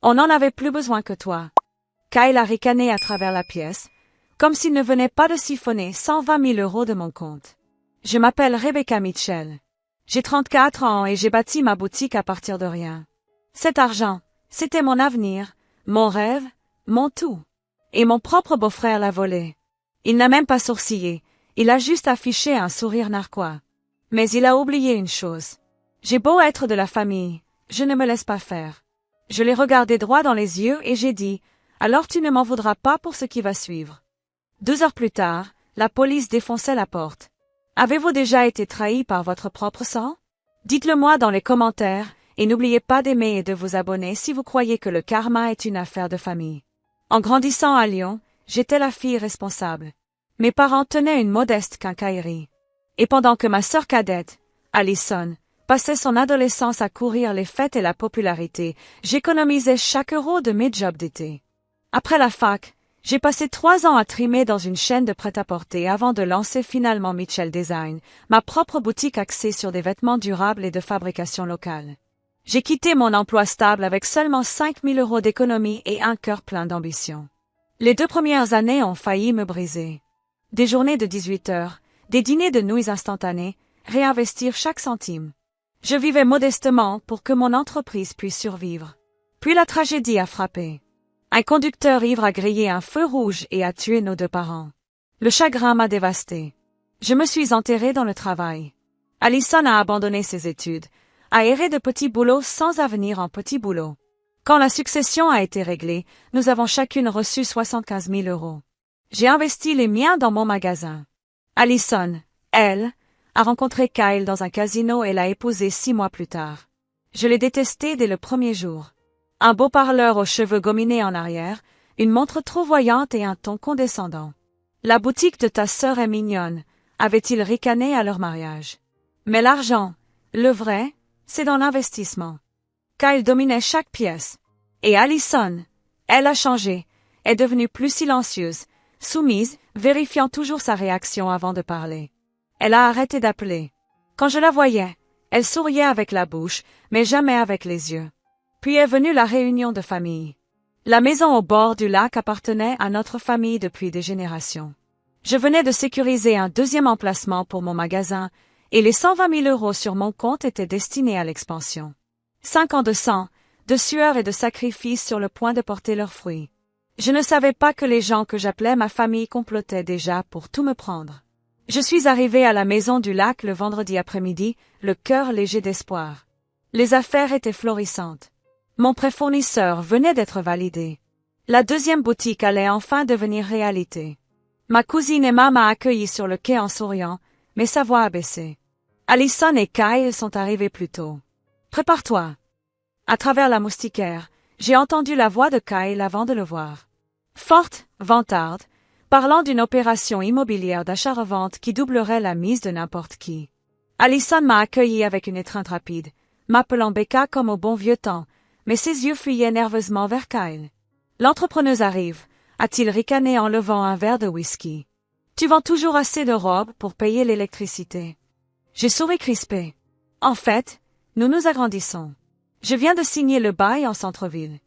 On n'en avait plus besoin que toi. Kyle a ricané à travers la pièce, comme s'il ne venait pas de siphonner 120 000 € de mon compte. Je m'appelle Rebecca Mitchell. J'ai 34 ans et j'ai bâti ma boutique à partir de rien. Cet argent, c'était mon avenir, mon rêve, mon tout. Et mon propre beau-frère l'a volé. Il n'a même pas sourcillé, il a juste affiché un sourire narquois. Mais il a oublié une chose. J'ai beau être de la famille, je ne me laisse pas faire. Je l'ai regardé droit dans les yeux et j'ai dit, alors tu ne m'en voudras pas pour ce qui va suivre. 2 heures plus tard, la police défonçait la porte. Avez-vous déjà été trahi par votre propre sang? Dites-le moi dans les commentaires, et n'oubliez pas d'aimer et de vous abonner si vous croyez que le karma est une affaire de famille. En grandissant à Lyon, j'étais la fille responsable. Mes parents tenaient une modeste quincaillerie. Et pendant que ma sœur cadette, Allison, passait son adolescence à courir les fêtes et la popularité, j'économisais chaque euro de mes jobs d'été. Après la fac, j'ai passé 3 ans à trimer dans une chaîne de prêt-à-porter avant de lancer finalement Mitchell Design, ma propre boutique axée sur des vêtements durables et de fabrication locale. J'ai quitté mon emploi stable avec seulement 5 000 € d'économie et un cœur plein d'ambition. Les 2 premières années ont failli me briser. Des journées de 18 heures, des dîners de nouilles instantanées, réinvestir chaque centime. Je vivais modestement pour que mon entreprise puisse survivre. Puis la tragédie a frappé. Un conducteur ivre a grillé un feu rouge et a tué nos 2 parents. Le chagrin m'a dévasté. Je me suis enterrée dans le travail. Allison a abandonné ses études, a erré de petits boulots sans avenir en petits boulots. Quand la succession a été réglée, nous avons chacune reçu 75 000 €. J'ai investi les miens dans mon magasin. Allison, elle, a rencontré Kyle dans un casino et l'a épousé 6 mois plus tard. Je l'ai détesté dès le premier jour. Un beau parleur aux cheveux gominés en arrière, une montre trop voyante et un ton condescendant. La boutique de ta sœur est mignonne, avait-il ricané à leur mariage. Mais l'argent, le vrai, c'est dans l'investissement. Kyle dominait chaque pièce. Et Allison, elle a changé, est devenue plus silencieuse, soumise, vérifiant toujours sa réaction avant de parler. Elle a arrêté d'appeler. Quand je la voyais, elle souriait avec la bouche, mais jamais avec les yeux. Puis est venue la réunion de famille. La maison au bord du lac appartenait à notre famille depuis des générations. Je venais de sécuriser un 2e emplacement pour mon magasin, et les 120 000 € sur mon compte étaient destinés à l'expansion. 5 ans de sang, de sueur et de sacrifices sur le point de porter leurs fruits. Je ne savais pas que les gens que j'appelais ma famille complotaient déjà pour tout me prendre. Je suis arrivée à la maison du lac le vendredi après-midi, le cœur léger d'espoir. Les affaires étaient florissantes. Mon préfournisseur venait d'être validé. La 2e boutique allait enfin devenir réalité. Ma cousine Emma m'a accueilli sur le quai en souriant, mais sa voix a baissé. Allison et Kyle sont arrivés plus tôt. Prépare-toi. À travers la moustiquaire, j'ai entendu la voix de Kyle avant de le voir. Forte, vantarde, parlant d'une opération immobilière d'achat-revente qui doublerait la mise de n'importe qui. Allison m'a accueilli avec une étreinte rapide, m'appelant Becca comme au bon vieux temps, mais ses yeux fuyaient nerveusement vers Kyle. L'entrepreneuse arrive, a-t-il ricané en levant un verre de whisky. Tu vends toujours assez de robes pour payer l'électricité. J'ai souri crispé. En fait, nous nous agrandissons. Je viens de signer le bail en centre-ville.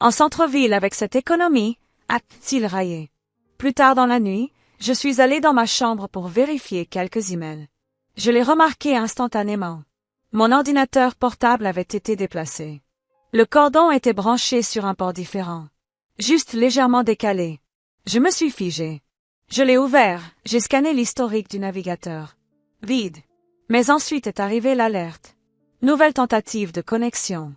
En centre-ville avec cette économie, a-t-il raillé. Plus tard dans la nuit, je suis allé dans ma chambre pour vérifier quelques emails. Je l'ai remarqué instantanément. Mon ordinateur portable avait été déplacé. Le cordon était branché sur un port différent. Juste légèrement décalé. Je me suis figé. Je l'ai ouvert, j'ai scanné l'historique du navigateur. Vide. Mais ensuite est arrivée l'alerte. Nouvelle tentative de connexion.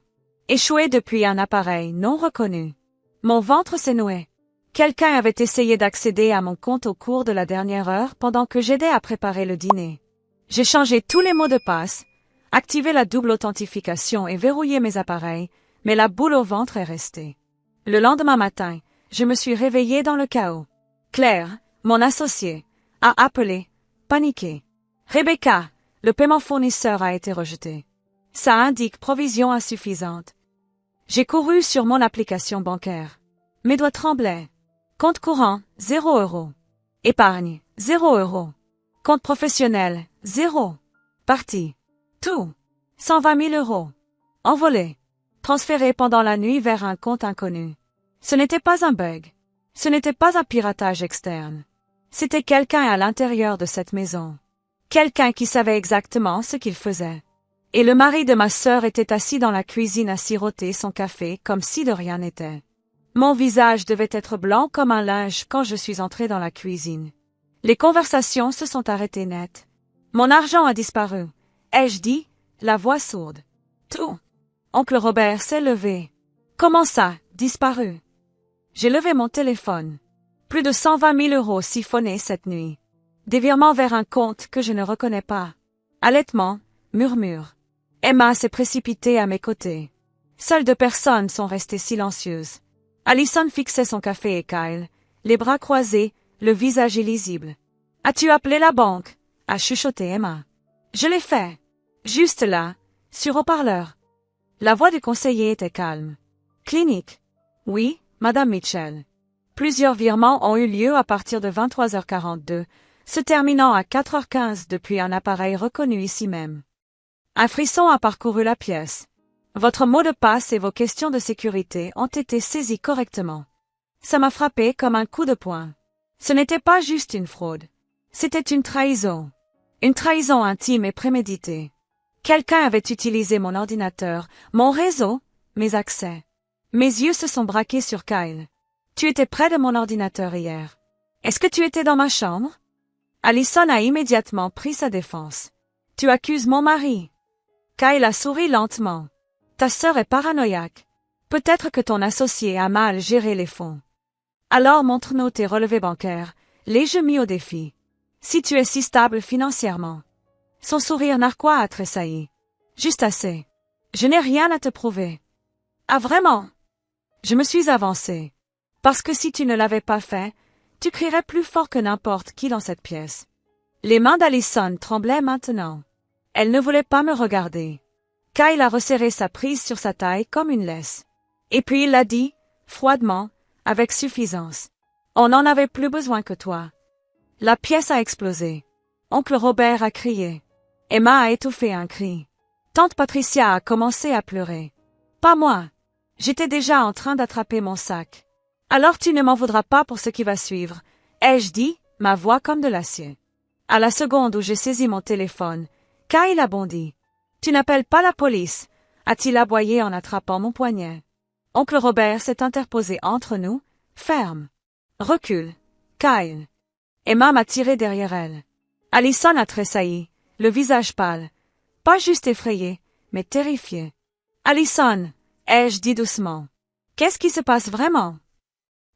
Échouée depuis un appareil non reconnu. Mon ventre s'est noué. Quelqu'un avait essayé d'accéder à mon compte au cours de la dernière heure pendant que j'aidais à préparer le dîner. J'ai changé tous les mots de passe, activé la double authentification et verrouillé mes appareils, mais la boule au ventre est restée. Le lendemain matin, je me suis réveillée dans le chaos. Claire, mon associée, a appelé, paniqué. Rebecca, le paiement fournisseur a été rejeté. Ça indique provision insuffisante. J'ai couru sur mon application bancaire. Mes doigts tremblaient. Compte courant, 0 €. Épargne, 0 €. Compte professionnel, 0. Parti. Tout. 120 000 €. Envolé. transféré pendant la nuit vers un compte inconnu. Ce n'était pas un bug. Ce n'était pas un piratage externe. C'était quelqu'un à l'intérieur de cette maison. Quelqu'un qui savait exactement ce qu'il faisait. Et le mari de ma sœur était assis dans la cuisine à siroter son café comme si de rien n'était. Mon visage devait être blanc comme un linge quand je suis entrée dans la cuisine. Les conversations se sont arrêtées net. Mon argent a disparu, ai-je dit, la voix sourde. Tout. Oncle Robert s'est levé. Comment ça, disparu? J'ai levé mon téléphone. Plus de 120 000 euros siphonnés cette nuit. Des virements vers un compte que je ne reconnais pas. Halètement, murmure. Emma s'est précipitée à mes côtés. Seules 2 personnes sont restées silencieuses. Allison fixait son café et Kyle, les bras croisés, le visage illisible. « As-tu appelé la banque ?» a chuchoté Emma. « Je l'ai fait. Juste là, sur haut-parleur. » La voix du conseiller était calme. « Clinique. »« Oui, Madame Mitchell. » Plusieurs virements ont eu lieu à partir de 23h42, se terminant à 4h15 depuis un appareil reconnu ici même. Un frisson a parcouru la pièce. Votre mot de passe et vos questions de sécurité ont été saisis correctement. Ça m'a frappé comme un coup de poing. Ce n'était pas juste une fraude. C'était une trahison. Une trahison intime et préméditée. Quelqu'un avait utilisé mon ordinateur, mon réseau, mes accès. Mes yeux se sont braqués sur Kyle. Tu étais près de mon ordinateur hier. Est-ce que tu étais dans ma chambre? Allison a immédiatement pris sa défense. Tu accuses mon mari. Kyle a souri lentement. Ta sœur est paranoïaque. Peut-être que ton associé a mal géré les fonds. Alors montre-nous tes relevés bancaires, l'ai-je mis au défi. Si tu es si stable financièrement. Son sourire narquois a tressailli. Juste assez. Je n'ai rien à te prouver. Ah vraiment? Je me suis avancée. Parce que si tu ne l'avais pas fait, tu crierais plus fort que n'importe qui dans cette pièce. Les mains d'Allison tremblaient maintenant. Elle ne voulait pas me regarder. Kyle a resserré sa prise sur sa taille comme une laisse. Et puis il l'a dit, froidement, avec suffisance. On n'en avait plus besoin que toi. La pièce a explosé. Oncle Robert a crié. Emma a étouffé un cri. Tante Patricia a commencé à pleurer. Pas moi. J'étais déjà en train d'attraper mon sac. Alors tu ne m'en voudras pas pour ce qui va suivre, ai-je dit, ma voix comme de l'acier. À la seconde où j'ai saisi mon téléphone, Kyle a bondi. Tu n'appelles pas la police, a-t-il aboyé en attrapant mon poignet. Oncle Robert s'est interposé entre nous, ferme. Recule, Kyle. Emma m'a tiré derrière elle. Allison a tressailli, le visage pâle. Pas juste effrayé, mais terrifié. Allison, ai-je dit doucement. Qu'est-ce qui se passe vraiment?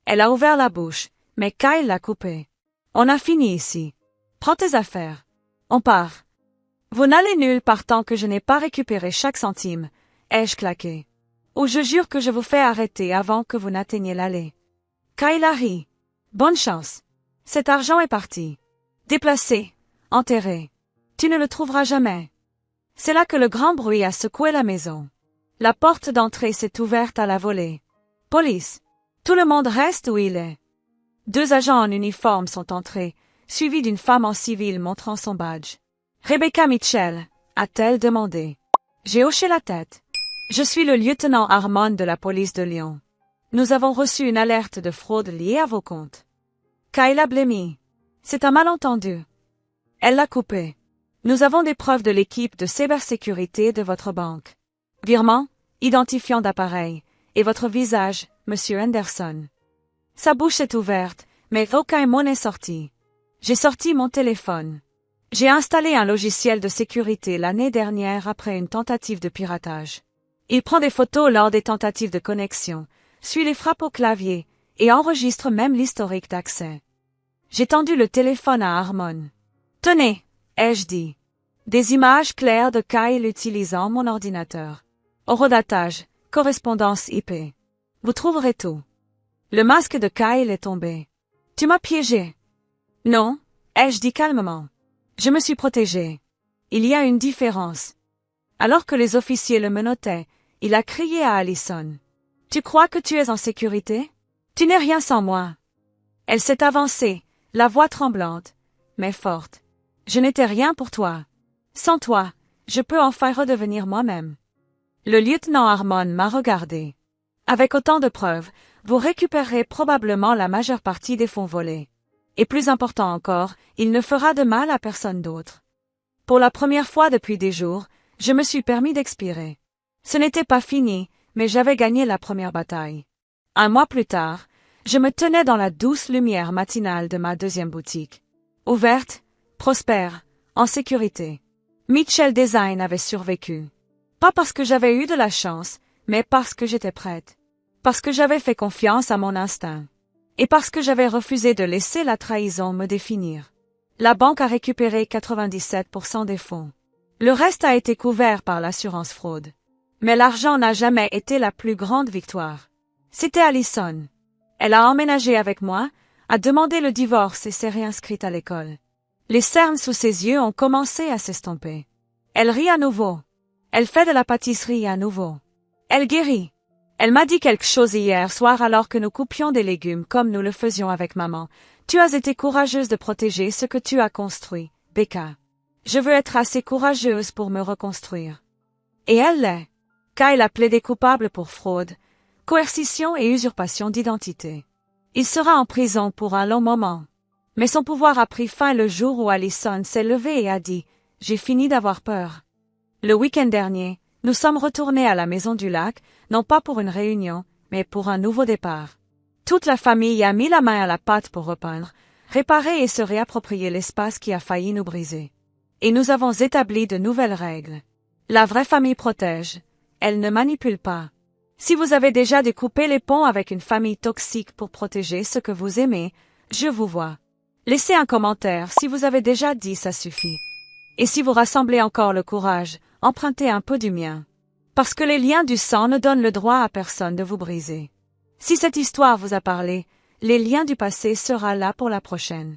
Elle a ouvert la bouche, mais Kyle l'a coupée. On a fini ici. Prends tes affaires. On part. Vous n'allez nulle part tant que je n'ai pas récupéré chaque centime, ai-je claqué. Ou je jure que je vous fais arrêter avant que vous n'atteigniez l'allée. Kyle a ri. Bonne chance. Cet argent est parti. Déplacé. Enterré. Tu ne le trouveras jamais. C'est là que le grand bruit a secoué la maison. La porte d'entrée s'est ouverte à la volée. Police. Tout le monde reste où il est. 2 agents en uniforme sont entrés, suivis d'une femme en civil montrant son badge. Rebecca Mitchell, a-t-elle demandé. J'ai hoché la tête. Je suis le lieutenant Harmon de la police de Lyon. Nous avons reçu une alerte de fraude liée à vos comptes. Kyle a blêmi. C'est un malentendu. Elle l'a coupé. Nous avons des preuves de l'équipe de cybersécurité de votre banque. Virement, identifiant d'appareil, et votre visage, Monsieur Henderson. Sa bouche est ouverte, mais aucun mot n'est sorti. J'ai sorti mon téléphone. J'ai installé un logiciel de sécurité l'année dernière après une tentative de piratage. Il prend des photos lors des tentatives de connexion, suit les frappes au clavier, et enregistre même l'historique d'accès. J'ai tendu le téléphone à Harmon. Tenez, ai-je dit. Des images claires de Kyle utilisant mon ordinateur. Horodatage, correspondance IP. Vous trouverez tout. Le masque de Kyle est tombé. Tu m'as piégé. Non, ai-je dit calmement. Je me suis protégé. Il y a une différence. Alors que les officiers le menottaient, il a crié à Allison. Tu crois que tu es en sécurité? Tu n'es rien sans moi. Elle s'est avancée, la voix tremblante, mais forte. Je n'étais rien pour toi. Sans toi, je peux enfin redevenir moi-même. Le lieutenant Harmon m'a regardé. Avec autant de preuves, vous récupérerez probablement la majeure partie des fonds volés. Et plus important encore, il ne fera de mal à personne d'autre. Pour la première fois depuis des jours, je me suis permis d'expirer. Ce n'était pas fini, mais j'avais gagné la première bataille. Un mois plus tard, je me tenais dans la douce lumière matinale de ma deuxième boutique. Ouverte, prospère, en sécurité. Mitchell Design avait survécu. Pas parce que j'avais eu de la chance, mais parce que j'étais prête. Parce que j'avais fait confiance à mon instinct. Et parce que j'avais refusé de laisser la trahison me définir. La banque a récupéré 97% des fonds. Le reste a été couvert par l'assurance fraude. Mais l'argent n'a jamais été la plus grande victoire. C'était Allison. Elle a emménagé avec moi, a demandé le divorce et s'est réinscrite à l'école. Les cernes sous ses yeux ont commencé à s'estomper. Elle rit à nouveau. Elle fait de la pâtisserie à nouveau. Elle guérit. Elle m'a dit quelque chose hier soir alors que nous coupions des légumes comme nous le faisions avec maman. Tu as été courageuse de protéger ce que tu as construit, Becca. Je veux être assez courageuse pour me reconstruire. Et elle l'est. Kyle a plaidé coupable pour fraude, coercition et usurpation d'identité. Il sera en prison pour un long moment. Mais son pouvoir a pris fin le jour où Allison s'est levée et a dit « J'ai fini d'avoir peur ». Le week-end dernier, nous sommes retournés à la maison du lac, non pas pour une réunion, mais pour un nouveau départ. Toute la famille a mis la main à la pâte pour repeindre, réparer et se réapproprier l'espace qui a failli nous briser. Et nous avons établi de nouvelles règles. La vraie famille protège. Elle ne manipule pas. Si vous avez déjà découpé les ponts avec une famille toxique pour protéger ce que vous aimez, je vous vois. Laissez un commentaire si vous avez déjà dit ça suffit. Et si vous rassemblez encore le courage, empruntez un peu du mien. Parce que les liens du sang ne donnent le droit à personne de vous briser. Si cette histoire vous a parlé, les liens du passé sera là pour la prochaine.